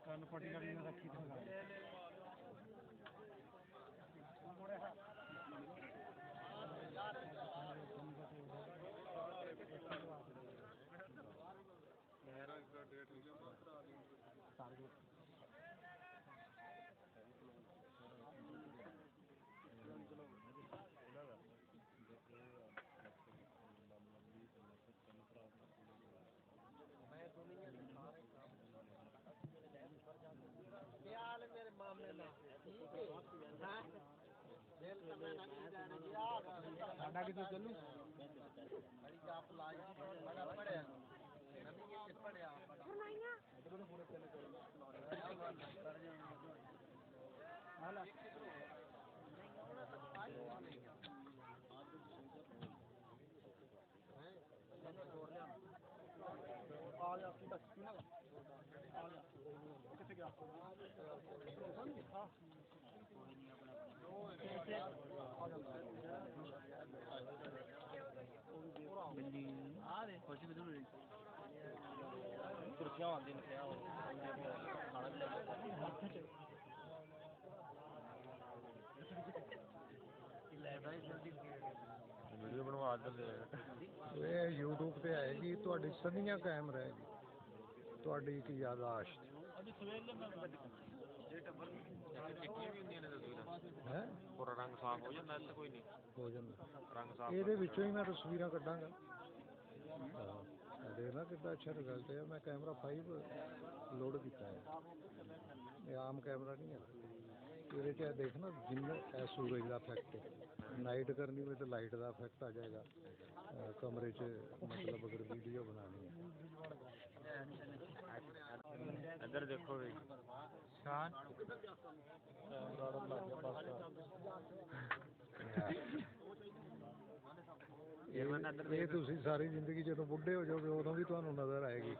ਕੰਨ ਪੱਟੀ ਵਾਲੀ ਨਾ ਰੱਖੀ ਤੇ ਸਾਡਾ ਕਿਤੇ ਚੱਲੂ ਕੁਰਸੀਆਂ ਆਉਂਦੀਆਂ ਨੇ ਖਾਣਾ ਵੀ ਵੀਡੀਓ ਬਣਵਾ ਦਿੰਦੇ ਇਹ YouTube ਤੇ ਆਏਗੀ ਤੁਹਾਡੀ ਸਦੀਆਂ ਕਾਇਮ ਰਹੇਗੀ ਤੁਹਾਡੀ ਇੱਕ ਯਾਦਾਸ਼ਤ ਹੈ ਪੂਰਾ ਰੰਗ ਸਾਫ ਹੋ ਜਾਂਦਾ ਇੱਥੇ ਕੋਈ ਨਹੀਂ ਹੋ ਜਾਂਦਾ ਰੰਗ ਸਾਫ ਇਹਦੇ ਵਿੱਚੋਂ ਹੀ ਮੈਂ ਤਸਵੀਰਾਂ ਕੱਢਾਂਗਾ ਦੇਖਣਾ ਕਿੱਦਾਂ ਅੱਛਾ ਰਿਜ਼ਲਟ ਹੈ ਮੈਂ ਕੈਮਰਾ 5 ਲੋਡ ਕੀਤਾ ਹੈ ਇਹ ਆਮ ਕੈਮਰਾ ਨਹੀਂ ਹੈ ਇਹਦੇ 'ਚ ਦੇਖਣਾ ਜਿੰਨਾ ਸੂਰਜ ਦਾ ਇਫੈਕਟ ਨਾਈਟ ਕਰਨੀ ਹੋਵੇ ਤਾਂ ਲਾਈਟ ਦਾ ਇਫੈਕਟ ਆ ਜਾਏਗਾ ਕਮਰੇ 'ਚ ਮਤਲਬ ਅਗਰ ਵੀਡੀਓ ਬਣਾਉਣੀ ਹੈ ਇੱਧਰ ਦੇਖੋ ਵੀ ਸ਼ਾਨ ਇਹ ਤੁਸੀਂ ਸਾਰੀ ਜ਼ਿੰਦਗੀ ਜਦੋਂ ਬੁੱਢੇ ਹੋ ਜਾਓਗੇ ਉਦੋਂ ਵੀ ਤੁਹਾਨੂੰ ਨਜ਼ਰ ਆਏਗੀ